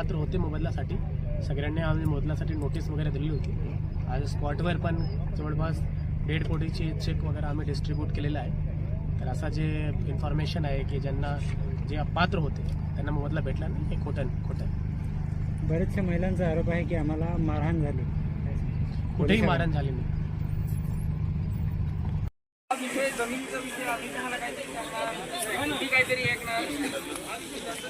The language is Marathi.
पात्र होते मोबदल्यासाठी सगळ्यांनी आम्ही मोबदल्यासाठी नोटीस वगैरे दिली होती। आज स्पॉटवर पण जवळपास 1.5 कोटीची चेक वगैरे आम्ही डिस्ट्रीब्यूट केलेला आहे। तर असा जे इन्फॉर्मेशन आहे की ज्यांना जे अपात्र होते त्यांना मोबदला भेटला नाही, हे खोटं आहे। बरेचशा महिलांचा आरोप आहे की आम्हाला मारहाण झाली, कुठेही मारहाण झाली नाही। जमिनीचा विषय आम्ही काहीतरी